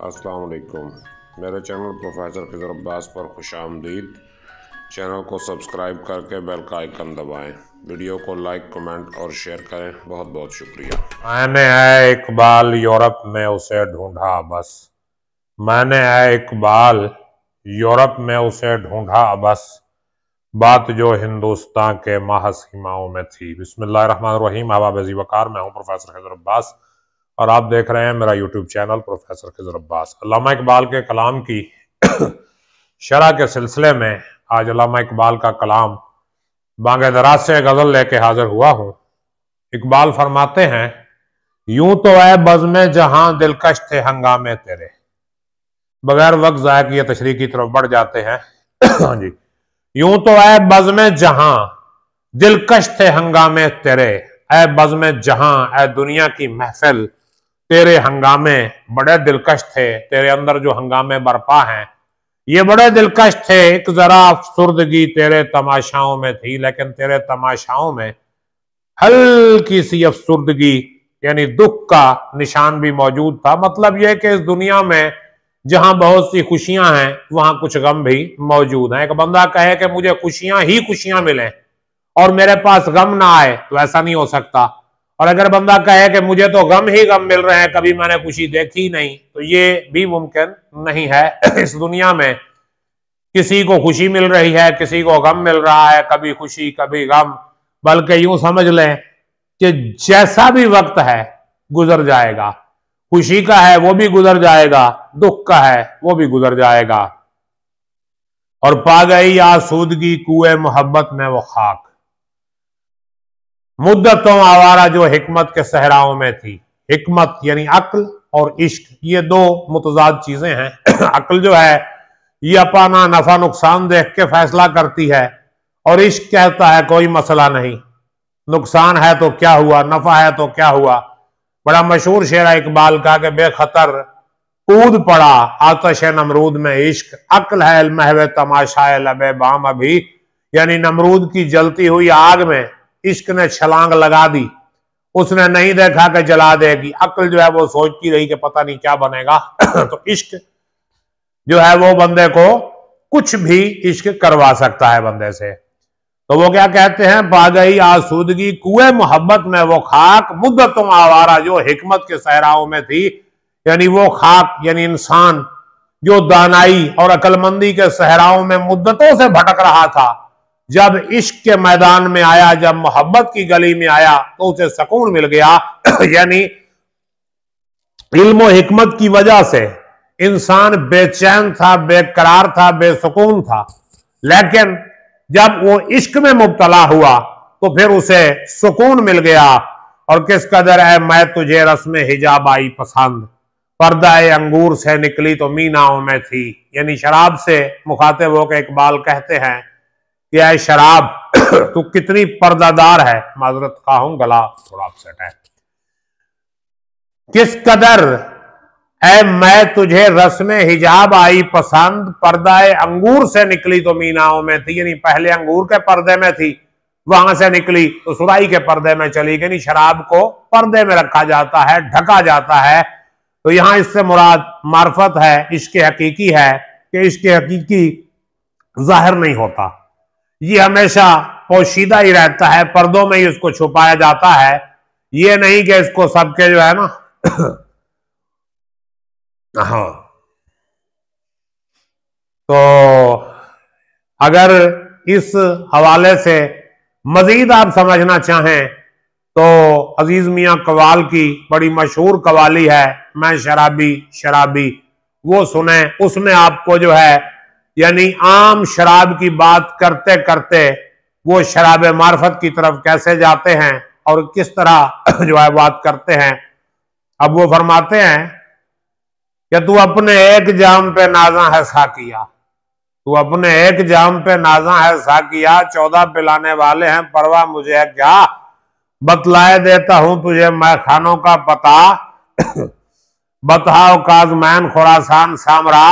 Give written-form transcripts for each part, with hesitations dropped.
अस्सलाम वालेकुम। मेरे चैनल प्रोफेसर खिज़र अब्बास पर खुशामदीद। चैनल को सब्सक्राइब करके बेल का आइकन दबाएं। वीडियो को लाइक, कमेंट और शेयर करें। बहुत बहुत शुक्रिया। मैंने है इकबाल यूरोप में उसे ढूंढा बस। मैंने है इकबाल यूरोप में उसे ढूंढा बस। बात जो हिंदुस्तान के महज सीमाओं में थी। बिस्मिल्लाहिर्रहमानिर्रहीम। हवा बेज़ी वकार। मैं हूं प्रोफेसर खिज़र अब्बास और आप देख रहे हैं मेरा YouTube channel professor Khizar Abbas. Allama Iqbal के कलाम की शरह के सिलसिले में आज अल्लामा इकबाल का कलाम बांगे दराज से गजल लेके हाजिर हुआ हूं। इकबाल फरमाते हैं, यूं तो ऐ बज़्म जहां दिलकश थे हंगामे तेरे। बगैर वक्त ज़ाया किए तशरीह की तरफ बढ़ जाते हैं। हाँ जी। यूं तो ऐ बज़्म जहां दिलकश थे हंगामे तेरे। ऐ बज़्म जहां, ऐ दुनिया की महफिल, तेरे हंगामे बड़े दिलकश थे। तेरे अंदर जो हंगामे बरपा हैं ये बड़े दिलकश थे। एक जरा अफसुर्दगी तेरे तमाशाओं में थी, लेकिन तेरे तमाशाओं में हल्की सी अफसुर्दगी यानी दुख का निशान भी मौजूद था। मतलब यह कि इस दुनिया में जहां बहुत सी खुशियां हैं वहां कुछ गम भी मौजूद हैं। एक बंदा कहे कि मुझे खुशियां ही खुशियां मिले और मेरे पास गम ना आए तो ऐसा नहीं हो सकता। और अगर बंदा कहे कि मुझे तो गम ही गम मिल रहे हैं, कभी मैंने खुशी देखी नहीं, तो ये भी मुमकिन नहीं है। इस दुनिया में किसी को खुशी मिल रही है, किसी को गम मिल रहा है, कभी खुशी कभी गम। बल्कि यूं समझ लें कि जैसा भी वक्त है गुजर जाएगा। खुशी का है वो भी गुजर जाएगा, दुख का है वो भी गुजर जाएगा। और पा गई आसूदगी कुएं मोहब्बत में वो खाक। मुद्दतों आवारा जो हिकमत के सहराओं में थी। हिकमत यानी अक्ल और इश्क, ये दो मुतजाद चीजें हैं। अक्ल जो है ये अपना नफा नुकसान देख के फैसला करती है और इश्क कहता है कोई मसला नहीं, नुकसान है तो क्या हुआ, नफा है तो क्या हुआ। बड़ा मशहूर शेर है इकबाल का कि बेखतर कूद पड़ा आतश नमरूद में इश्क। अक्ल है महवे तमाशाए लबे बाम अभी, यानी नमरूद की जलती हुई आग में इश्क ने छलांग लगा दी। उसने नहीं देखा कि जला देगी। अक्ल जो है वो सोचती रही कि पता नहीं क्या बनेगा। तो इश्क जो है वो बंदे को कुछ भी इश्क करवा सकता है बंदे से। तो वो क्या कहते हैं, पा गई आसूदगी कुएं मोहब्बत में वो खाक। मुद्दतों आवारा जो हिकमत के सहराओं में थी, यानी वो खाक यानी इंसान जो दानाई और अक्लमंदी के सहराओं में मुद्दतों से भटक रहा था, जब इश्क के मैदान में आया, जब मोहब्बत की गली में आया तो उसे सुकून मिल गया। यानी इल्म और हिकमत की वजह से इंसान बेचैन था, बेकरार था, बेसुकून था, लेकिन जब वो इश्क में मुब्तला हुआ तो फिर उसे सुकून मिल गया। और किस कदर है मैं तुझे रस्म हिजाब आई पसंद, पर्दा अंगूर से निकली तो मीनाओं में थी। यानी शराब से मुखातिब होकर इकबाल कहते हैं कि ऐ शराब तू कितनी पर्दादार है। माजरत खा हूं, गला थोड़ा अपसेट है। किस कदर ऐ मैं तुझे रस्म हिजाब आई पसंद, पर्दाए अंगूर से निकली तो मीनाओं में थी। यानी पहले अंगूर के पर्दे में थी, वहां से निकली तो सुराई के पर्दे में चली गई। शराब को पर्दे में रखा जाता है, ढका जाता है। तो यहां इससे मुराद मार्फत है, इश्क हकीकी है कि इश्क हकीकी जाहिर नहीं होता, ये हमेशा पोशीदा ही रहता है, पर्दों में ही उसको छुपाया जाता है। ये नहीं कि इसको सबके जो है ना हाँ। तो अगर इस हवाले से मजीद आप समझना चाहें तो अजीज मियां कवाल की बड़ी मशहूर कवाली है, मैं शराबी शराबी, वो सुने। उसमें आपको जो है यानी आम शराब की बात करते करते वो शराब मार्फत की तरफ कैसे जाते हैं और किस तरह जो है बात करते हैं। अब वो फरमाते हैं कि तू अपने एक जाम पे नाजा है साकिया, तू अपने एक जाम पे नाजा है साकिया, 14 पिलाने वाले हैं परवाह मुझे है क्या, बतलाए देता हूं तुझे मैं खानों का पता, बताओ काजमैन खुरासान सामरा,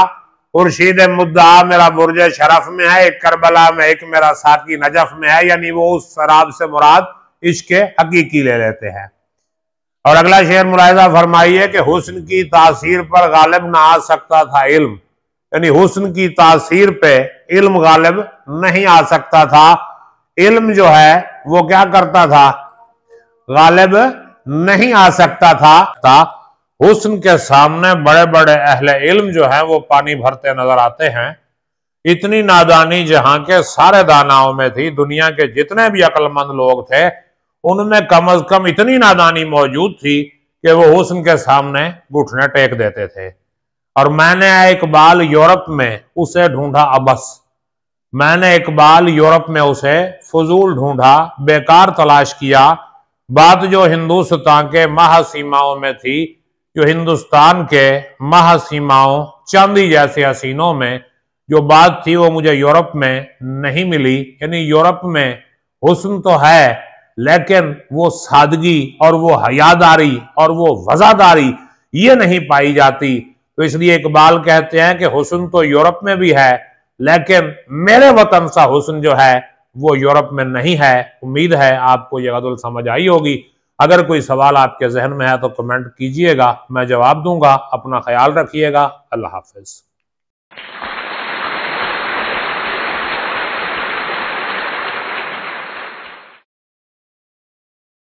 खुर्शीद मुद्दा मेरा बुर्ज शरफ में है, एक करबला में एक मेरा साकी नजफ में है। यानी वो उस शराब से मुराद इश्क हकीकी ले लेते हैं। और अगला शेर मुलाहिजा फरमाइए कि हुस्न की तासीर पर गालिब ना आ सकता था इल्म, यानी हुस्न की तासीर पे इल्म गालिब नहीं आ सकता था। इल्म जो है वो क्या करता था, गालिब नहीं आ सकता था। हुस्न के सामने बड़े बड़े अहले इल्म जो है वो पानी भरते नजर आते हैं। इतनी नादानी जहां के सारे दानाओं में थी, दुनिया के जितने भी अक्लमंद लोग थे उनमें कम अज कम इतनी नादानी मौजूद थी कि वो हुस्न के सामने घुटने टेक देते थे। और मैंने इकबाल यूरोप में उसे ढूंढा अबस, मैंने इकबाल यूरोप में उसे फजूल ढूंढा, बेकार तलाश किया। बात जो हिंदुस्तान के महासीमाओं में थी, जो हिंदुस्तान के महासीमाओं चांदी जैसे हसीनों में जो बात थी वो मुझे यूरोप में नहीं मिली। यानी यूरोप में हुस्न तो है लेकिन वो सादगी और वो हयादारी और वो वजादारी ये नहीं पाई जाती। तो इसलिए इकबाल कहते हैं कि हुस्न तो यूरोप में भी है लेकिन मेरे वतन सा हुस्न जो है वो यूरोप में नहीं है। उम्मीद है आपको ये गज़ल समझ आई होगी। अगर कोई सवाल आपके जहन में है तो कमेंट कीजिएगा, मैं जवाब दूंगा। अपना ख्याल रखिएगा। अल्लाह हाफिज।